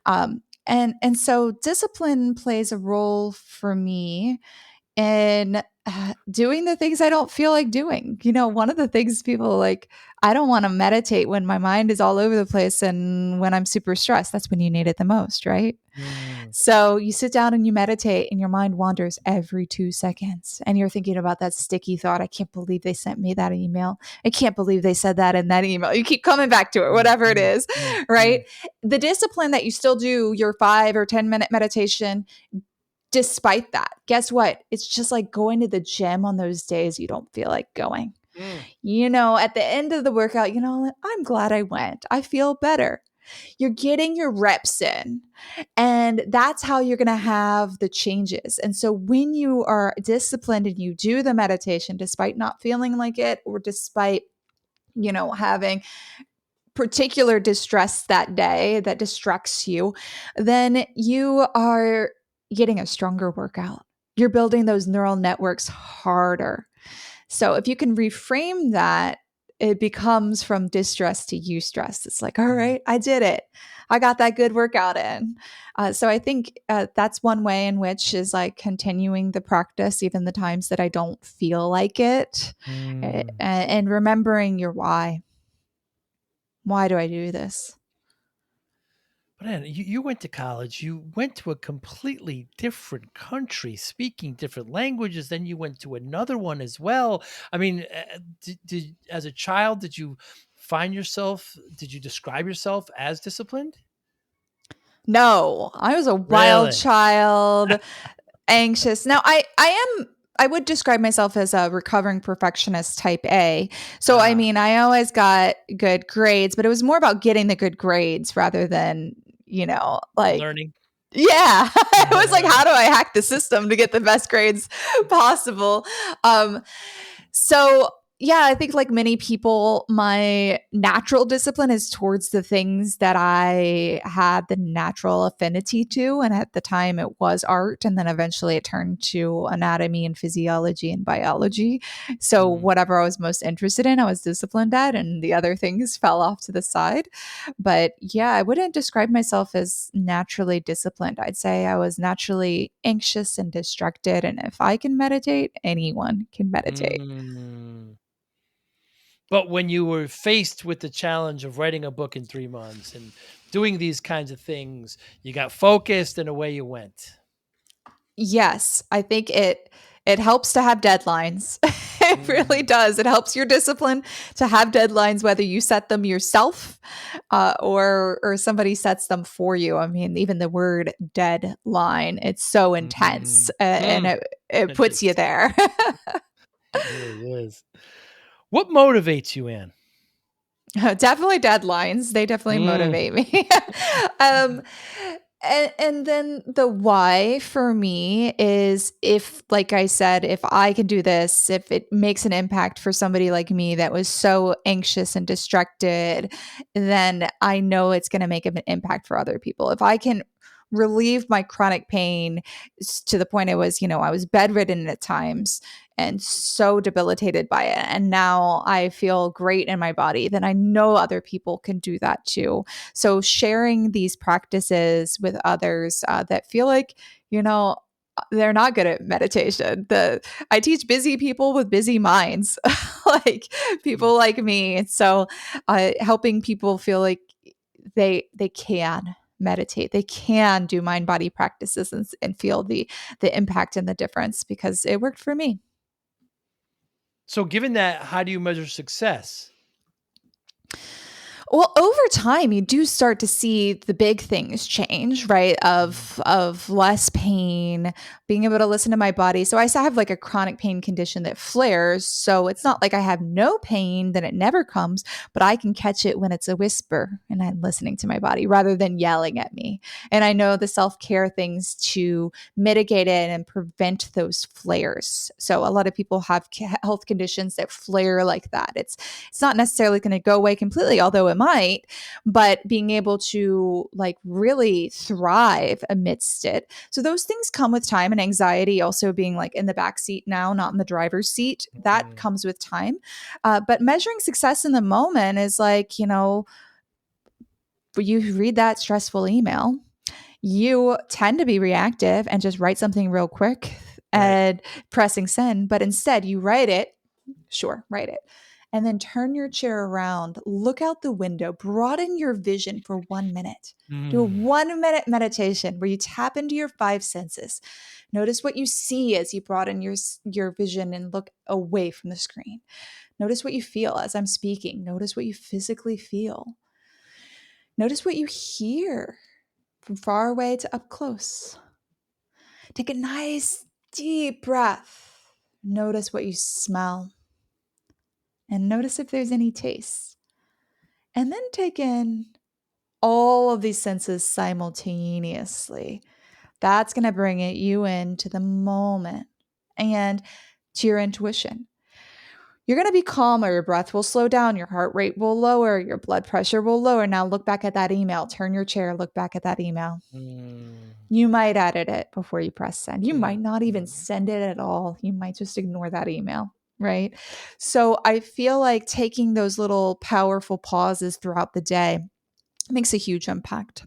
And so discipline plays a role for me in doing the things I don't feel like doing. One of the things people like, I don't want to meditate when my mind is all over the place and when I'm super stressed. That's when you need it the most, right? Mm, So you sit down and you meditate, and your mind wanders every 2 seconds. And you're thinking about that sticky thought. I can't believe they sent me that email. I can't believe they said that in that email. You keep coming back to it, mm, whatever it mm, is, mm, right? mm, The discipline that you still do your 5 or 10 minute meditation, despite that, guess what? It's just like going to the gym on those days you don't feel like going. mm, At the end of the workout, I'm glad I went. I feel better. You're getting your reps in, and that's how you're going to have the changes. And so when you are disciplined and you do the meditation, despite not feeling like it, or despite, having particular distress that day that distracts you, then you are getting a stronger workout. You're building those neural networks harder. So if you can reframe that, it becomes from distress to eustress. It's like, all mm. right, I did it. I got that good workout in. So I think that's one way in which is like continuing the practice, even the times that I don't feel like it, Mm. and remembering your why. Why do I do this? But Anna, you went to college. You went to a completely different country, speaking different languages. Then you went to another one as well. I mean, as a child, did you find yourself? Did you describe yourself as disciplined? No, I was a wild Really? child, anxious. Now, I would describe myself as a recovering perfectionist type A. So, I Ah, mean, I always got good grades, but it was more about getting the good grades rather than, like, learning. yeah, it was like, how do I hack the system to get the best grades possible? Um, so yeah, I think like many people, my natural discipline is towards the things that I had the natural affinity to. And at the time it was art. And then eventually it turned to anatomy and physiology and biology. So Mm, whatever I was most interested in, I was disciplined at, and the other things fell off to the side. But yeah, I wouldn't describe myself as naturally disciplined. I'd say I was naturally anxious and distracted. And if I can meditate, anyone can meditate. mm. But when you were faced with the challenge of writing a book in 3 months and doing these kinds of things, you got focused and away you went. Yes, I think it helps to have deadlines. It really Mm, does. It helps your discipline to have deadlines, whether you set them yourself, or somebody sets them for you. I mean, even the word deadline, it's so intense, mm, and mm. it It puts you is. there. It really is. What motivates you, Anne? Definitely deadlines. They definitely Mm, motivate me. um, and then the why for me is, if, like I said, if I can do this, if it makes an impact for somebody like me that was so anxious and distracted, then I know it's going to make an impact for other people. If I can relieve my chronic pain to the point I was bedridden at times and so debilitated by it, and now I feel great in my body, then I know other people can do that too. So sharing these practices with others that feel like, they're not good at meditation. I teach busy people with busy minds, like mm. people like me. So helping people feel like they can meditate, they can do mind body practices, and feel the impact and the difference, because it worked for me. So given that, how do you measure success? Well, over time, you do start to see the big things change, right? Mm, Of less pain, being able to listen to my body. So I still have like a chronic pain condition that flares. So it's not like I have no pain, then it never comes, but I can catch it when it's a whisper and I'm listening to my body rather than yelling at me. And I know the self-care things to mitigate it and prevent those flares. So a lot of people have health conditions that flare like that. It's not necessarily going to go away completely, although it might, but being able to like really thrive amidst it. So those things come with time, and anxiety also being like in the back seat now, not in the driver's seat. That Mm. comes with time. But measuring success in the moment is like, you read that stressful email, you tend to be reactive and just write something real quick Right. and pressing send. But instead, you write it, sure, write it. And then turn your chair around, look out the window, broaden your vision for 1 minute. Do a Mm. 1 minute meditation where you tap into your five senses. Notice what you see as you broaden your vision and look away from the screen. Notice what you feel as I'm speaking. Notice what you physically feel. Notice what you hear from far away to up close. Take a nice deep breath. Notice what you smell and notice if there's any taste. And then take in all of these senses simultaneously. That's going to bring you into the moment and to your intuition. You're going to be calmer. Your breath will slow down. Your heart rate will lower. Your blood pressure will lower. Now look back at that email. Turn your chair. Look back at that email. Mm. You might edit it before you press send. You Mm. might not even Mm. send it at all. You might just ignore that email, right? So I feel like taking those little powerful pauses throughout the day makes a huge impact.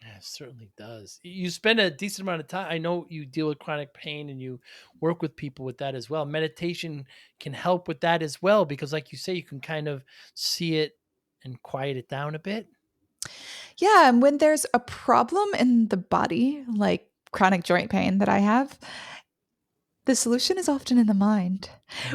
Yeah, it certainly does. You spend a decent amount of time. I know you deal with chronic pain and you work with people with that as well. Meditation can help with that as well because, like you say, you can kind of see it and quiet it down a bit. Yeah. And when there's a problem in the body, like chronic joint pain that I have, the solution is often in the mind.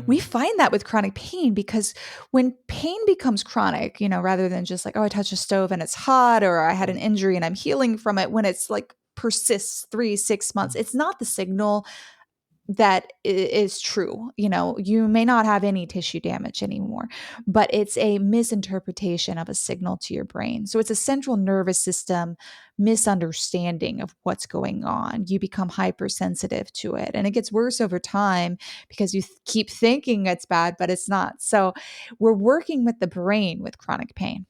We Mm. find that with chronic pain because when pain becomes chronic, rather than just like, oh, I touched a stove and it's hot, or I had an Mm. injury and I'm healing from it, when it's like persists 3, 6 months, Mm. it's not the signal that is true. You may not have any tissue damage anymore, but it's a misinterpretation of a signal to your brain. So it's a central nervous system misunderstanding of what's going on. You become hypersensitive to it, and it gets worse over time because you keep thinking it's bad, but it's not. So we're working with the brain with chronic pain,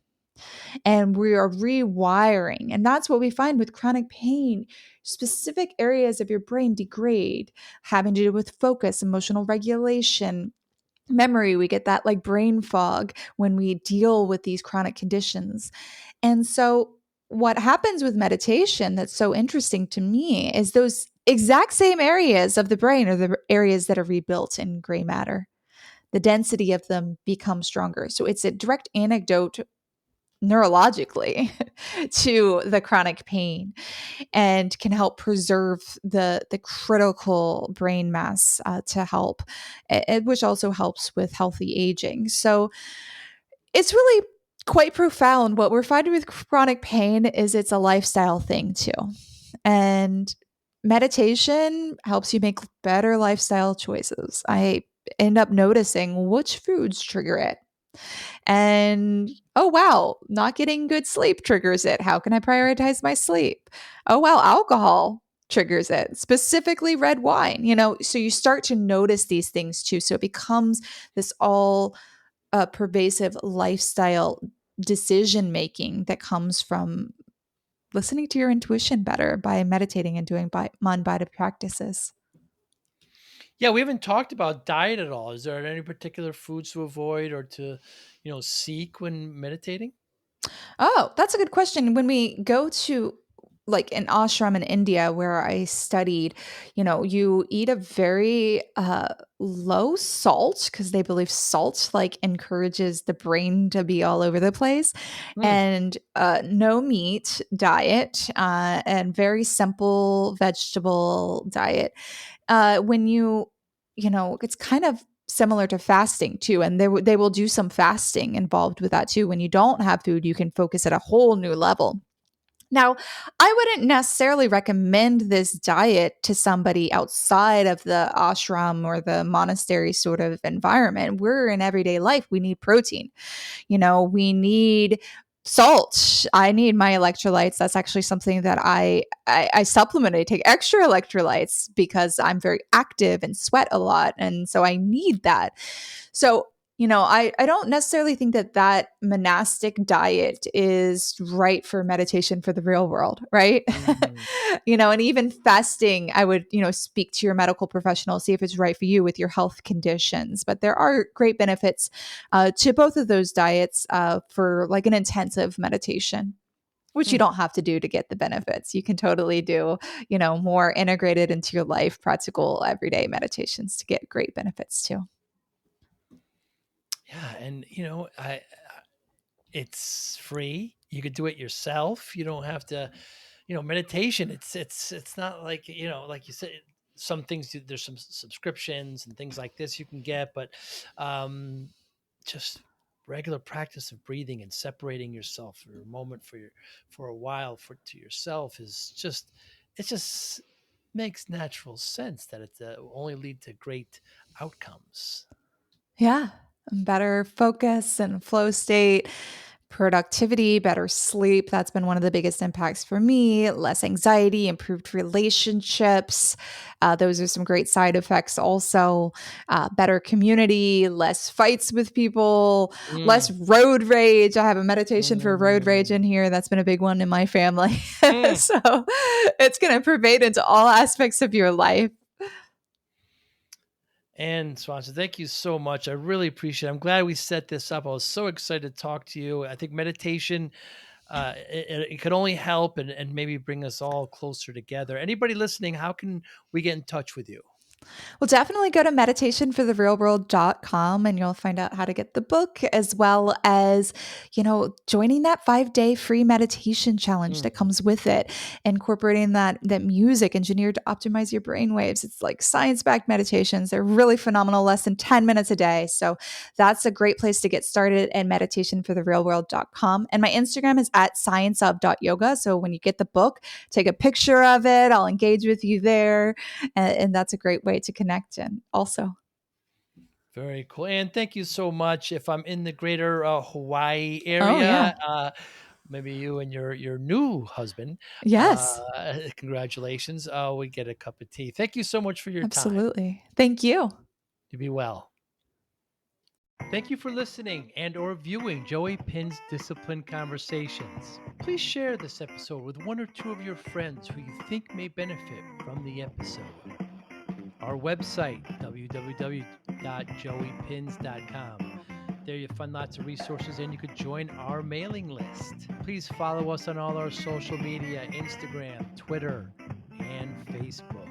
and we are rewiring. And that's what we find with chronic pain. Specific areas of your brain degrade, having to do with focus, emotional regulation, memory. We get that like brain fog when we deal with these chronic conditions. And so, what happens with meditation that's so interesting to me is those exact same areas of the brain are the areas that are rebuilt in gray matter. The density of them becomes stronger. So, it's a direct anecdote neurologically to the chronic pain, and can help preserve the critical brain mass to help, which also helps with healthy aging. So it's really quite profound. What we're finding with chronic pain is it's a lifestyle thing too, and meditation helps you make better lifestyle choices. I end up noticing which foods trigger it, and oh, wow, not getting good sleep triggers it. How can I prioritize my sleep? Oh, wow, alcohol triggers it, specifically red wine. So you start to notice these things too. So it becomes this all pervasive lifestyle decision making that comes from listening to your intuition better by meditating and doing mind body practices. Yeah, we haven't talked about diet at all. Is there any particular foods to avoid or to, seek when meditating? Oh, that's a good question. When we go to like an ashram in India where I studied, you eat a very low salt because they believe salt like encourages the brain to be all over the place, Hmm. and no meat diet, and very simple vegetable diet. When it's kind of similar to fasting too, and they will do some fasting involved with that too. When you don't have food, you can focus at a whole new level. Now, I wouldn't necessarily recommend this diet to somebody outside of the ashram or the monastery sort of environment. We're in everyday life. We need protein. We need salt. I need my electrolytes. That's actually something that I supplement. I take extra electrolytes because I'm very active and sweat a lot, and so I need that. So I don't necessarily think that that monastic diet is right for meditation for the real world, right? Mhm. And even fasting, I would, speak to your medical professional, see if it's right for you with your health conditions. But there are great benefits to both of those diets for like an intensive meditation, which you Hmm. don't have to do to get the benefits. You can totally do, more integrated into your life, practical everyday meditations to get great benefits too. Yeah, and it's free. You could do it yourself. You don't have to, meditation. It's not like like you said. Some things there's some subscriptions and things like this you can get, but um, just regular practice of breathing and separating yourself for a moment for a while for to yourself is just it just makes natural sense that it will only lead to great outcomes. Yeah. Better focus and flow state, productivity, better sleep. That's been one of the biggest impacts for me. Less anxiety, improved relationships. Those are some great side effects also. Better community, less fights with people, less Mm, road rage. I have a meditation for road rage mm, in here. That's been a big one in my family. mm. So it's going to pervade into all aspects of your life. And Swanson, thank you so much. I really appreciate it. I'm glad we set this up. I was so excited to talk to you. I think meditation, it could only help and maybe bring us all closer together. Anybody listening, how can we get in touch with you? Well, definitely go to meditationfortherealworld.com and you'll find out how to get the book as well as, joining that 5-day free meditation challenge that Mhm. comes with it, incorporating that music engineered to optimize your brain waves. It's like science-backed meditations. They're really phenomenal, less than 10 minutes a day. So that's a great place to get started at meditationfortherealworld.com. And my Instagram is at scienceof.yoga. So when you get the book, take a picture of it. I'll engage with you there and that's a great way to connect in also. Very cool. And thank you so much. If I'm in the greater Hawaii Oh, yeah. area, maybe you and your new husband, Yes, congratulations. We get a cup of tea. Thank you so much for your time. absolutely. Thank you. You be well. Thank you for listening and or viewing Joey Pinz Discipline Conversations. Please share this episode with one or two of your friends who you think may benefit from the episode. Our website, www.joeypins.com. There you'll find lots of resources and you could join our mailing list. Please follow us on all our social media, Instagram, Twitter, and Facebook.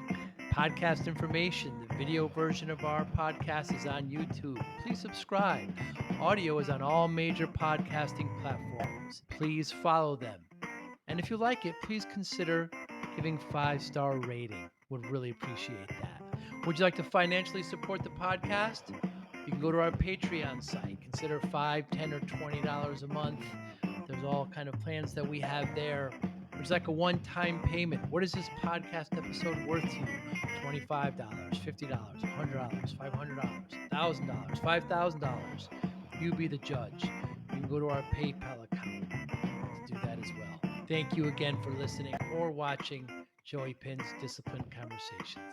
Podcast information, the video version of our podcast is on YouTube. Please subscribe. Audio is on all major podcasting platforms. Please follow them. And if you like it, please consider giving 5-star rating. Would really appreciate that. Would you like to financially support the podcast? You can go to our Patreon site. Consider $5, $10, or $20 a month. There's all kind of plans that we have there. There's like a one-time payment. What is this podcast episode worth to you? $25, $50, $100, $500, $1,000, $5,000. You be the judge. You can go to our PayPal account to do that as well. Thank you again for listening or watching Joey Pin's Discipline Conversations.